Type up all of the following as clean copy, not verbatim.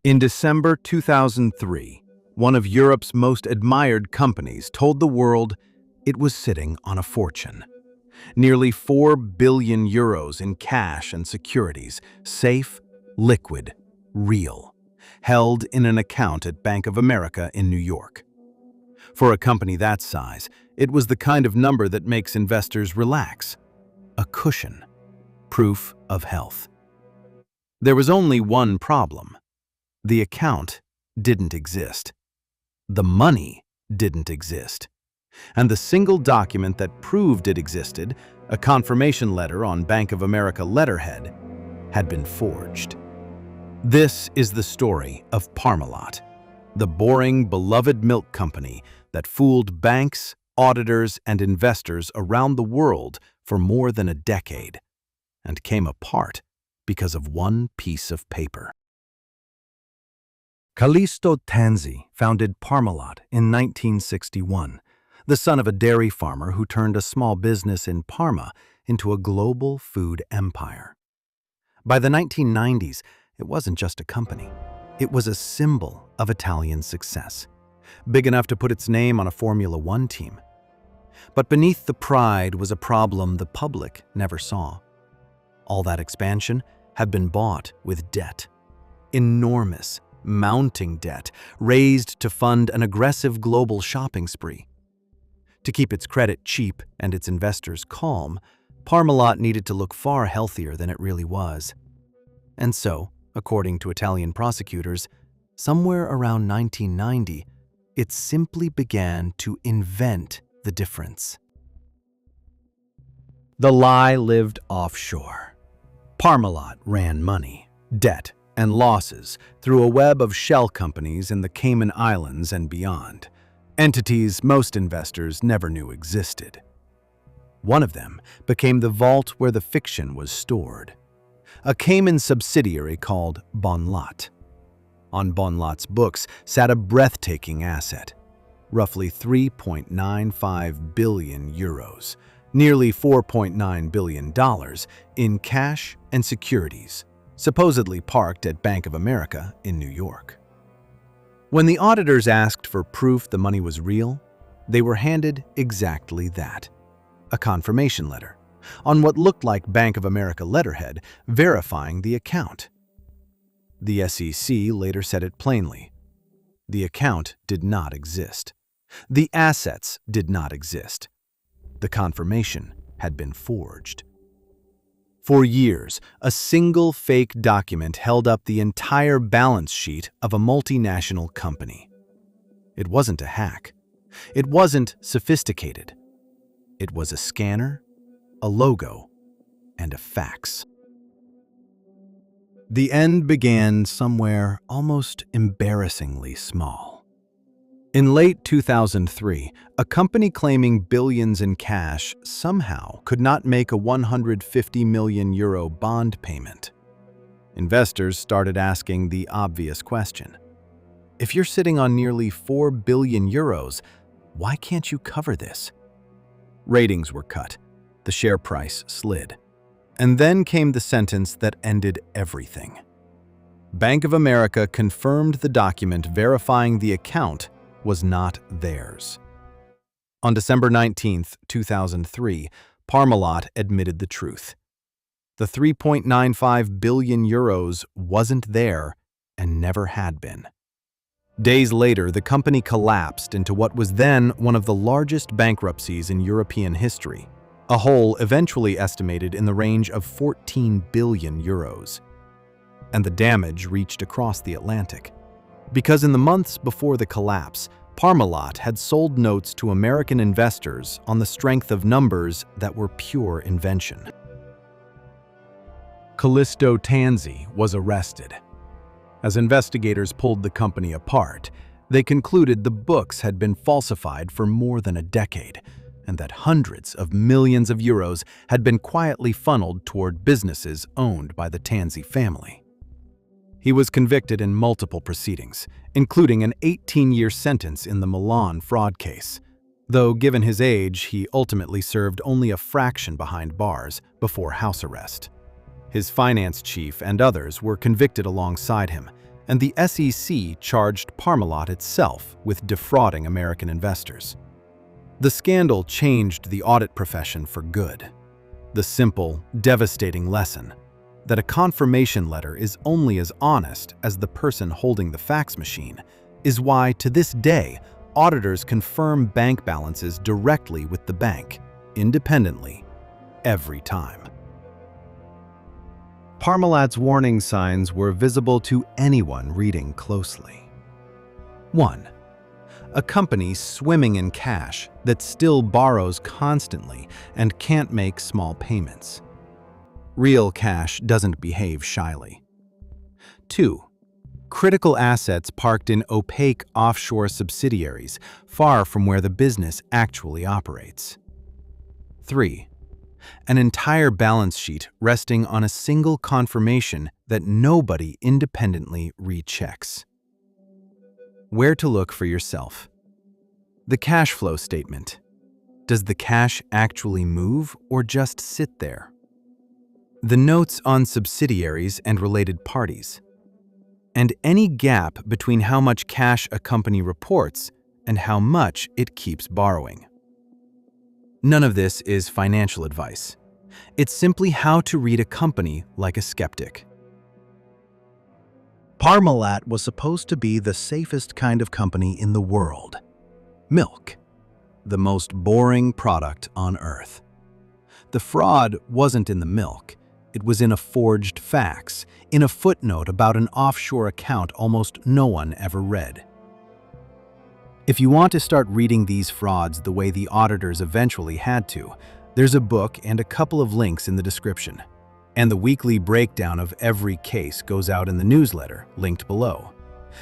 In December 2003, one of Europe's most admired companies told the world it was sitting on a fortune. Nearly 4 billion euros in cash and securities, safe, liquid, real, held in an account at Bank of America in New York. For a company that size, it was the kind of number that makes investors relax. A cushion. Proof of health. There was only one problem. The account didn't exist. The money didn't exist. And the single document that proved it existed, a confirmation letter on Bank of America letterhead, had been forged. This is the story of Parmalat, the boring, beloved milk company that fooled banks, auditors, and investors around the world for more than a decade, and came apart because of one piece of paper. Callisto Tanzi founded Parmalat in 1961, the son of a dairy farmer who turned a small business in Parma into a global food empire. By the 1990s, it wasn't just a company. It was a symbol of Italian success, big enough to put its name on a Formula One team. But beneath the pride was a problem the public never saw. All that expansion had been bought with debt. Enormous, mounting debt raised to fund an aggressive global shopping spree. To keep its credit cheap and its investors calm, Parmalat needed to look far healthier than it really was. And so, according to Italian prosecutors, somewhere around 1990, it simply began to invent the difference. The lie lived offshore. Parmalat ran money, debt, and losses through a web of shell companies in the Cayman Islands and beyond, entities most investors never knew existed. One of them became the vault where the fiction was stored, a Cayman subsidiary called Parmalat. On Parmalat's books sat a breathtaking asset, roughly 3.95 billion euros, nearly $4.9 billion in cash and securities, supposedly parked at Bank of America in New York. When the auditors asked for proof the money was real, they were handed exactly that, a confirmation letter, on what looked like Bank of America letterhead verifying the account. The SEC later said it plainly. The account did not exist. The assets did not exist. The confirmation had been forged. For years, a single fake document held up the entire balance sheet of a multinational company. It wasn't a hack. It wasn't sophisticated. It was a scanner, a logo, and a fax. The end began somewhere almost embarrassingly small. In late 2003, a company claiming billions in cash somehow could not make a 150 million euro bond payment. Investors started asking the obvious question. If you're sitting on nearly 4 billion euros, why can't you cover this? Ratings were cut. The share price slid. And then came the sentence that ended everything. Bank of America confirmed the document verifying the account was not theirs. On December 19, 2003, Parmalat admitted the truth. The 3.95 billion euros wasn't there and never had been. Days later, the company collapsed into what was then one of the largest bankruptcies in European history, a hole eventually estimated in the range of 14 billion euros. And the damage reached across the Atlantic. Because in the months before the collapse, Parmalat had sold notes to American investors on the strength of numbers that were pure invention. Callisto Tanzi was arrested. As investigators pulled the company apart, they concluded the books had been falsified for more than a decade, and that hundreds of millions of euros had been quietly funneled toward businesses owned by the Tanzi family. He was convicted in multiple proceedings, including an 18-year sentence in the Milan fraud case, though given his age, he ultimately served only a fraction behind bars before house arrest. His finance chief and others were convicted alongside him, and the SEC charged Parmalat itself with defrauding American investors. The scandal changed the audit profession for good. The simple, devastating lesson that a confirmation letter is only as honest as the person holding the fax machine is why, to this day, auditors confirm bank balances directly with the bank, independently, every time. Parmalat's warning signs were visible to anyone reading closely. 1. A company swimming in cash that still borrows constantly and can't make small payments. Real cash doesn't behave shyly. 2. Critical assets parked in opaque offshore subsidiaries far from where the business actually operates. 3. An entire balance sheet resting on a single confirmation that nobody independently rechecks. Where to look for yourself. The cash flow statement. Does the cash actually move or just sit there? The notes on subsidiaries and related parties. And any gap between how much cash a company reports and how much it keeps borrowing. None of this is financial advice. It's simply how to read a company like a skeptic. Parmalat was supposed to be the safest kind of company in the world. Milk, the most boring product on earth. The fraud wasn't in the milk. It was in a forged fax, in a footnote about an offshore account almost no one ever read. If you want to start reading these frauds the way the auditors eventually had to, there's a book and a couple of links in the description. And the weekly breakdown of every case goes out in the newsletter, linked below.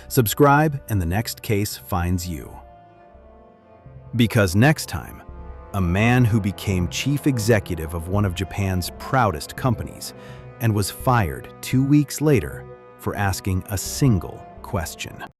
Subscribe and the next case finds you. Because next time, a man who became chief executive of one of Japan's proudest companies and was fired 2 weeks later for asking a single question.